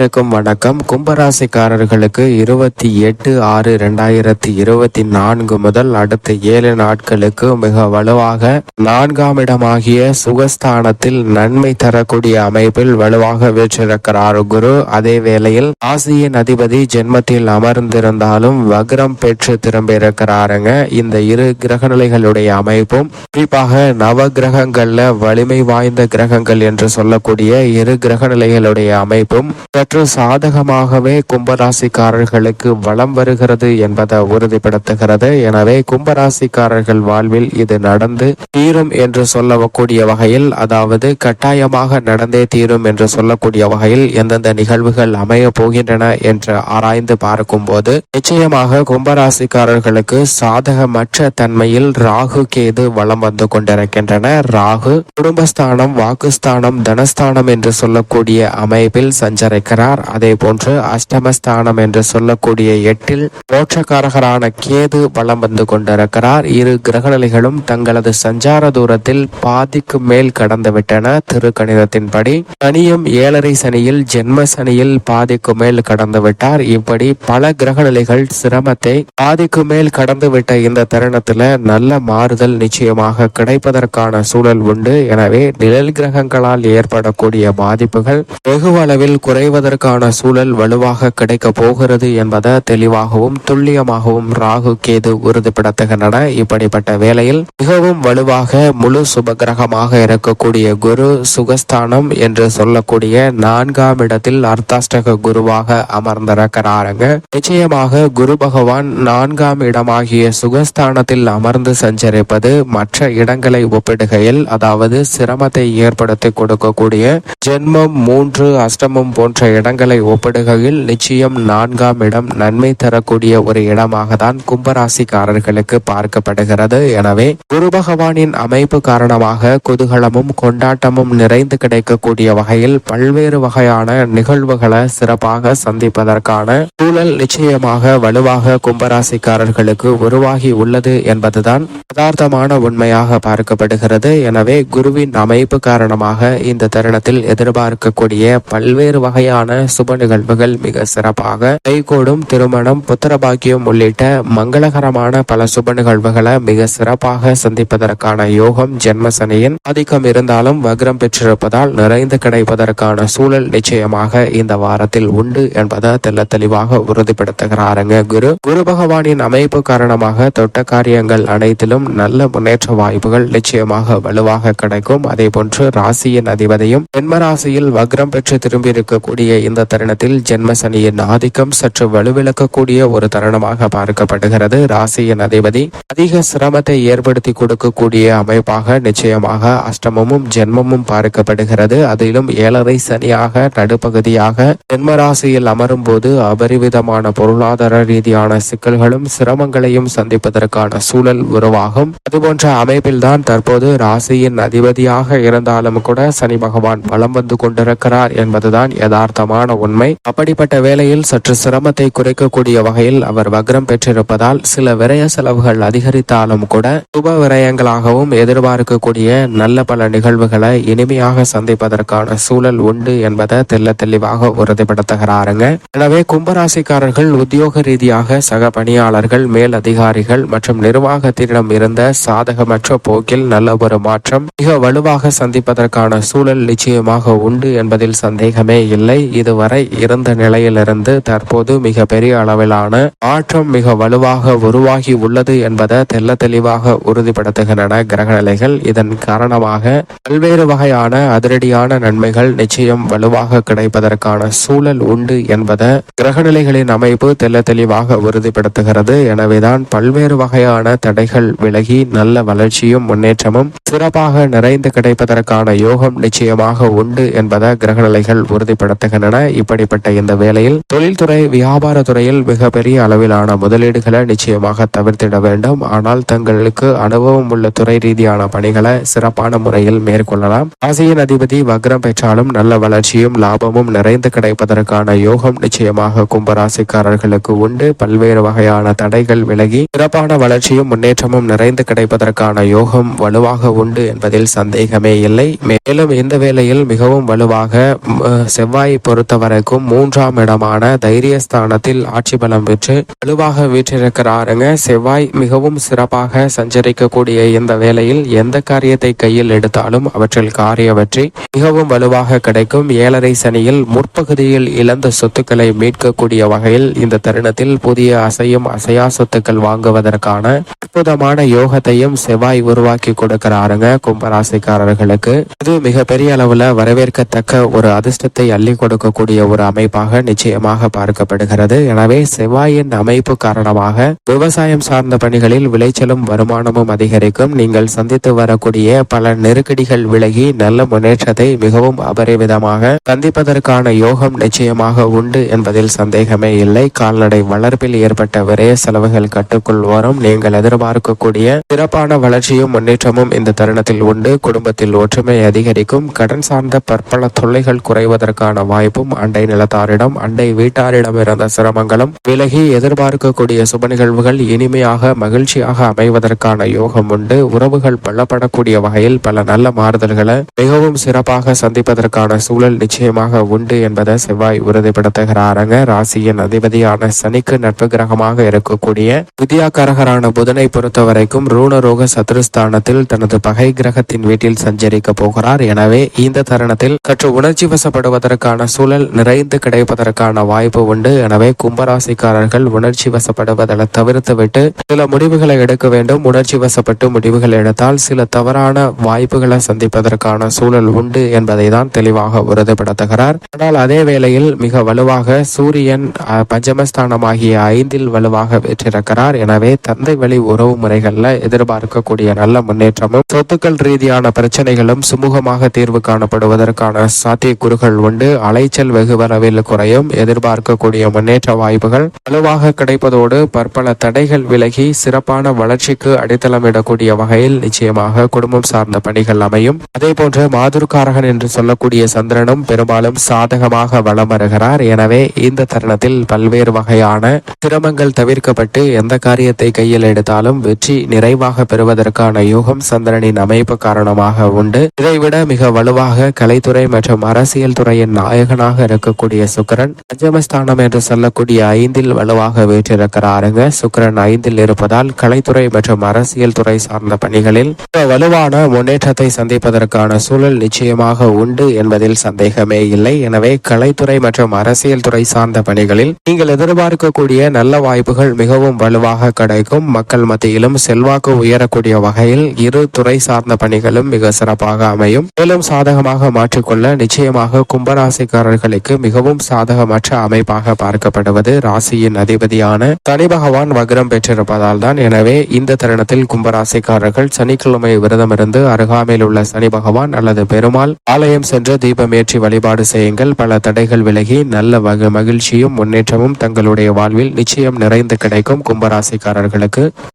வணக்கம். கும்பராசிக்காரர்களுக்கு 28/6/2024 முதல் அடுத்த 7 நாட்களுக்கு மிக வலுவாக 4ஆம் இடமாகிய சுகஸ்தானத்தில் நன்மை தரக்கூடிய அமைப்பில் வலுவாக வீற்றிருக்கிறார் குரு. அதே வேளையில் ராசியின் அதிபதி ஜென்மத்தில் அமர்ந்திருந்தாலும் வக்ரம் பெற்று திரும்பியிருக்கிறாருங்க. இந்த இரு கிரகநிலைகளுடைய அமைப்பும் குறிப்பாக நவ கிரகங்கள்ல வலிமை வாய்ந்த கிரகங்கள் என்று சொல்லக்கூடிய இரு கிரகநிலைகளுடைய அமைப்பும் சற்று சாதகமாகவே கும்பராசிக்காரர்களுக்கு வலம் வருகிறது என்பதை உறுதிப்படுத்துகிறது. எனவே கும்பராசிக்காரர்கள் வாழ்வில் இது நடந்து தீரும் என்று சொல்லக்கூடிய வகையில், அதாவது கட்டாயமாக நடந்தே தீரும் என்று சொல்லக்கூடிய வகையில் எந்தெந்த நிகழ்வுகள் அமைய போகின்றன என்று ஆராய்ந்து பார்க்கும் போது நிச்சயமாக கும்பராசிக்காரர்களுக்கு சாதகமற்ற தன்மையில் ராகு கேது வலம் வந்து கொண்டிருக்கின்றன. ராகு குடும்பஸ்தானம், வாக்குஸ்தானம், தனஸ்தானம் என்று சொல்லக்கூடிய அமைப்பில் சஞ்சரிக்கிறார். அதே போன்று அஷ்டமஸ்தானம் என்று சொல்லக்கூடிய 8இல் மோட்சக்காரகரான கேது வலம் வந்து கொண்டிருக்கிறார். இரு கிரகநிலைகளும் தங்களது சஞ்சார தூரத்தில் பாதிக்கு மேல் கடந்துவிட்டன. திருக்கணிதத்தின்படி சனியும் 7.5 சனியில், ஜென்ம சனியில் பாதிக்கு மேல் கடந்து விட்டார். இப்படி பல கிரகநிலைகள் சிரமத்தை பாதிக்கு மேல் கடந்துவிட்ட இந்த தருணத்துல நல்ல மாறுதல் நிச்சயமாக கிடைப்பதற்கான சூழல் உண்டு. எனவே நிழல் கிரகங்களால் ஏற்படக்கூடிய பாதிப்புகள் வெகுவளவில் குறைவதற்கான சூழல் வலுவாக கிடைக்க போகிறது என்பதை தெளிவாகவும் துல்லியமாகவும் ராகு கேது உறுதிப்படுத்துகின்றன. இப்படிப்பட்ட வேளையில் மிகவும் வலுவாக முழு சுபகிரகமாக இருக்கக்கூடிய குரு சுகஸ்தானம் என்று சொல்லக்கூடிய 4ஆம் இடத்தில் அர்த்தாஷ்டக குருவாக அமர்ந்திருக்கிறாருங்க. நிச்சயமாக குரு பகவான் 4ஆம் இடமாகிய சுகஸ்தானத்தில் அமர்ந்து சஞ்சரிப்பது மற்ற இடங்களை ஒப்பிடுகையில், அதாவது சிரமத்தை ஏற்படுத்தி கொடுக்கக்கூடிய ஜென்மம், 3, அஷ்டமம் போன்ற இடங்களை ஒப்பிடுகையில் நிச்சயம் 4ஆம் இடம் நன்மை தரக்கூடிய ஒரு இடமாக தான் கும்பராசிக்காரர்களுக்கு பார்க்கப்படுகிறது. எனவே குரு பகவானின் அமைப்பு காரணமாக குதூகலமும் கொண்டாட்டமும் நிறைந்து கிடைக்கக்கூடிய வகையில் பல்வேறு வகையான நிகழ்வுகளை சிறப்பாக சந்திப்பதற்கான சூழல் நிச்சயமாக வலுவாக கும்பராசிக்காரர்களுக்கு உருவாகி உள்ளது என்பதுதான் யதார்த்தமான உண்மையாக பார்க்கப்படுகிறது. எனவே குருவின் அமைப்பு காரணமாக இந்த தருணத்தில் எதிர்பார்க்கக்கூடிய பல்வேறு வகையான சுப நிகழ்வுகள் மிக சிறப்பாக கைகூடும். திருமணம், புத்திரபாக்கியம் உள்ளிட்ட மங்களகரமான பல சுப நிகழ்வுகளை மிக சிறப்பாக சந்திப்பதற்கான யோகம் ஜென்மசனியின் ஆதிக்கம் இருந்தாலும் வக்ரம் பெற்றிருப்பதால் நிறைந்து கிடைப்பதற்கான சூழல் நிச்சயமாக இந்த வாரத்தில் உண்டு என்பதை தெல்ல தெளிவாக உறுதிப்படுத்துகிறாருங்க குரு. குரு பகவானின் அமைப்பு காரணமாக தொட்ட காரியங்கள் அனைத்திலும் நல்ல முன்னேற்ற வாய்ப்புகள் நிச்சயமாக வலுவாக கிடைக்கும். அதே போன்று ராசியின் அதிபதியும் ஜென்ம ராசியில் வக்ரம் பெற்று திரும்பி இருக்கக்கூடிய இந்த தருணத்தில் ஜென்மசனியின் ஆதிக்கம் சற்று வலுவிழக்கக்கூடிய ஒரு தருணமாக பார்க்கப்படுகிறது. ராசியின் அதிபதி அதிக சிரமத்தை ஏற்படுத்தி கொடுக்கக்கூடிய அமைப்பாக நிச்சயமாக அஷ்டமமும் ஜென்மமும் பார்க்கப்படுகிறது. அதிலும் 7.5 சனியாக நடுப்பகுதியாக ஜென்ம ராசியில் அமரும் போது அபரிவிதமான பொருளாதார ரீதியான சிக்கல்களும் சிரமங்களையும் சந்திப்பதற்கான சூழல் உருவாகும். அதுபோன்ற அமைப்பில்தான் தற்போது ராசியின் அதிபதியாக இருந்தாலும் கூட சனி பகவான் வலம் வந்து கொண்டிருக்கிறார் என்பதுதான் யதார்த்தமான உண்மை. அப்படிப்பட்ட வேளையில் சற்று சிரமத்தை குறைக்கக்கூடிய வகையில் அவர் வக்ரம் பெற்றிருப்பதால் சில விரய செலவுகள் அதிகரித்தாலும் கூட சுப விரயங்களாகவும் எதிர்பார்க்கக்கூடிய நல்ல பல நிகழ்வுகளை இனிமையாக சந்திப்பதற்கான சூழல் உண்டு என்பதை தெல்ல தெளிவாக உறுதிப்படுத்துகிறாருங்க. எனவே கும்பராசிக்காரர்கள் உத்தியோக ரீதியாக சக பணியாளர்கள், மேல் அதிகாரிகள் மற்றும் நிர்வாகத்திடம் இருந்த சாதகமற்ற போக்கில் நல்ல ஒரு மாற்றம் மிக வலுவாக சந்திப்பதற்கான சூழல் நிச்சயமாக உண்டு என்பதில் சந்தேகமே இல்லை. இதுவரை இருந்த நிலையிலிருந்து தற்போது மிக பெரிய அளவிலான மாற்றம் மிக வலுவாக உருவாகி உள்ளது என்பதை தெல்ல தெளிவாக உறுதிப்படுத்துகின்றன கிரகநிலைகள். இதன் காரணமாக பல்வேறு வகையான அதிரடியான நன்மைகள் நிச்சயம் வலுவாக கிடைப்பதற்கான சூழல் உண்டு என்பதை கிரகநிலைகளின் அமைப்பு தெல்ல தெளிவாக உறுதிப்படுத்துகிறது. எனவேதான் பல்வேறு வகையான தடைகள் விலகி நல்ல வளர்ச்சியும் முன்னேற்றமும் சிறப்பாக நிறைந்து கிடைப்பதற்கான யோகம் நிச்சயமாக உண்டு என்பதை கிரகநிலைகள் உறுதிப்படுத்துகின்றன. இப்படிப்பட்ட இந்த வேளையில் தொழில்துறை, வியாபார துறையில் மிகப்பெரிய அளவிலான முதலீடுகளை நிச்சயமாக தவிர்த்திட வேண்டும். ஆனால் தங்களுக்கு அனுபவம் உள்ள துறை ரீதியான பணிகளை சிறப்பான முறையில் மேற்கொள்ளலாம். ராசியின் அதிபதி வக்ரம் பெற்றாலும் நல்ல வளர்ச்சியும் லாபமும் நிறைந்து கிடைப்பதற்கான யோகம் நிச்சயமாக கும்பராசிக்காரர்களுக்கு உண்டு. பல்வேறு வகையான தடைகள் விலகி சிறப்பான வளர்ச்சியும் முன்னேற்றமும் நிறைந்து கிடைப்பதற்கான யோகம் வலுவாக உண்டு என்பதில் சந்தேகமே இல்லை. மேலும் இந்த வேளையில் மிகவும் வலுவாக செவ்வாய் பொறுத்தவரைக்கும் 3ஆம் இடமான தைரியஸ்தானத்தில் ஆட்சி பலம் பெற்று வலுவாக வீற்றிருக்கிறாருங்க. செவ்வாய் மிகவும் சிறப்பாக சஞ்சரிக்கக்கூடிய இந்த வேளையில் எந்த காரியத்தை கையில் எடுத்தாலும் அவற்றில் காரிய வெற்றி மிகவும் வலுவாக கிடைக்கும். 7.5 சனியில் முற்பகுதியில் இழந்த சொத்துக்களை மீட்கக்கூடிய வகையில் இந்த தருணத்தில் புதிய அசையா சொத்துக்கள் வாங்குவதற்கான அற்புதமான யோகத்தையும் செவ்வாய் உருவாக்கி கொடுக்கிறாருங்க. கும்பராசிக்காரர்களுக்கு இது மிகப்பெரிய அளவுல வரவேற்கத்தக்க ஒரு அதிர்ஷ்டத்தை அள்ளி கொடுக்கக்கூடிய ஒரு அமைப்பாக நிச்சயமாக பார்க்கப்படுகிறது. எனவே செவ்வாயின் அமைப்பு காரணமாக விவசாயம் சார்ந்த பணிகளில் விளைச்சலும் வருமானமும் அதிகரிக்கும். நீங்கள் சந்தித்து வரக்கூடிய பல நெருக்கடிகள் விலகி நல்ல முன்னேற்றத்தை மிகவும் அபரிவிதமாக சந்திப்பதற்கான யோகம் நிச்சயமாக உண்டு என்பதில் சந்தேகமே இல்லை. கால்நடை வளர்ப்பில் ஏற்பட்ட விரைய செலவுகள் கட்டுக்குள் வரும். நீங்கள் எதிர்பார்க்கக்கூடிய சிறப்பான வளர்ச்சியும் முன்னேற்றமும் இந்த தருணத்தில் உண்டு. குடும்பத்தில் ஒற்றுமை அதிகரிக்கும். கடன் சார்ந்த பற்பல தொல்லைகள் குறைவதற்கான வாய்ப்பும் அண்டை நிலத்தாரிடம் அண்டை வீட்டாரிடம் இருந்த சிரமங்களும் விலகி எதிர்பார்க்கக்கூடிய சுப நிகழ்வுகள் இனிமையாக மகிழ்ச்சியாக அமைவதற்கான யோகம் உண்டு. உறவுகள் பலப்படக்கூடிய வகையில் பல நல்ல மாறுதல்களை மிகவும் சிறப்பாக சந்திப்பதற்கான சூழல் நிச்சயமாக உண்டு என்பதை செவ்வாய் உறுதிப்படுத்துகிறாருங்க. ராசியின் அதிபதியான சனிக்கு நட்பு கிரகமாக இருக்கக்கூடிய வித்யாகாரகரான புதனை பொறுத்தவரைக்கும் ரூணரோக சத்துருஸ்தானத்தில் தனது பகை கிரகத்தின் வீட்டில் சஞ்சரிக்க போகிறார். எனவே இந்த தருணத்தில் சற்று உணர்ச்சி வசப்படுவதற்கான சூழல் நிறைந்து கிடைப்பதற்கான வாய்ப்பு உண்டு. எனவே கும்பராசிக்காரர்கள் உணர்ச்சி வசப்படுவதை தவிர்த்துவிட்டு சில முடிவுகளை எடுக்க வேண்டும். உணர்ச்சி வசப்பட்டு முடிவுகள் எடுத்தால் சில தவறான வாய்ப்புகளை சந்திப்பதற்கான சூழல் உண்டு என்பதை தான் தெளிவாக உறுதிப்படுத்துகிறார். ஆனால் அதே வேளையில் மிக வலுவாக சூரியன் பஞ்சமஸ்தானமாகிய 5இல் வலுவாக வெற்றிருக்கிறார். எனவே தந்தை வழி உறவு முறைகள்ல எதிர்பார்க்கக்கூடிய நல்ல முன்னேற்றமும் சொத்துக்கள் ரீதியான பிரச்சனைகளும் சுமூகமாக தீர்வு காணப்படுவதற்கான சாத்தியக்கூறுகள் உண்டு. அலைச்சல் வெகுவளவில் குறையும். எதிர்பார்க்கக்கூடிய முன்னேற்ற வாய்ப்புகள் வலுவாக கிடைப்பதோடு பற்பல தடைகள் விலகி சிறப்பான வளர்ச்சிக்கு அடித்தளமிடக்கூடிய வகையில் நிச்சயமாக குடும்பம் சார்ந்த பணிகள் அமையும். அதே போன்று மாதுர்காரகன் என்று சொல்லக்கூடிய சந்திரனும் பெரும்பாலும் சாதகமாக வலம் வருகிறார். எனவே இந்த தருணத்தில் பல்வேறு வகையான சிரமங்கள் தவிர்க்கப்பட்டு எந்த காரியத்தை கையில் எடுத்தாலும் வெற்றி நிறைவாக பெறுவதற்கான யோகம் சந்திரனின் அமைப்பு காரணமாக உண்டு. இதைவிட மிக வலுவாக கலைத்துறை மற்றும் அரசியல் துறையின் நாயகனாக இருக்கக்கூடிய சுக்கிரன் பஞ்சமஸ்தானம் என்று சொல்லக்கூடிய 5இல் வலுவாக வீற்றிருக்கிறாருங்க. சுக்கிரன் 5இல் இருப்பதால் கலைத்துறை மற்றும் அரசியல் துறை சார்ந்த பணிகளில் வலுவான முன்னேற்றத்தை சந்திப்பதற்கான சூழல் நிச்சயமாக உண்டு என்பதில் சந்தேகமே இல்லை. எனவே கலைத்துறை மற்றும் அரசியல் துறை சார்ந்த பணிகளில் நீங்கள் எதிர்பார்க்கக்கூடிய நல்ல வாய்ப்புகள் மிகவும் வலுவாக கிடைக்கும். மக்கள் மத்தியிலும் செல்வாக்கு உயரக்கூடிய வகையில் இரு துறை சார்ந்த பணிகளும் மிக சிறப்பாக அமையும். மேலும் சாதகமாக மாற்றிக்கொள்ள நிச்சயமாக கும்பராசிக்காரர்களுக்கு மிகவும் சாதகமற்ற அமைப்பாக பார்க்கப்படுவது ராசியின் அதிபதியான சனி பகவான் வக்ரம் பெற்றிருப்பதால் தான். எனவே இந்த தருணத்தில் கும்பராசிக்காரர்கள் சனிக்கிழமை விரதமிருந்து அருகாமையில் உள்ள சனி பகவான் அல்லது பெருமாள் ஆலயம் சென்று தீபமேற்றி வழிபாடு செய்யுங்கள். பல தடைகள் விலகி நல்ல மகிழ்ச்சியும் முன்னேற்றமும் தங்களுடைய வாழ்வில் நிச்சயம் நிறைந்து கிடைக்கும். கும்பராசிக்காரர்களுக்கு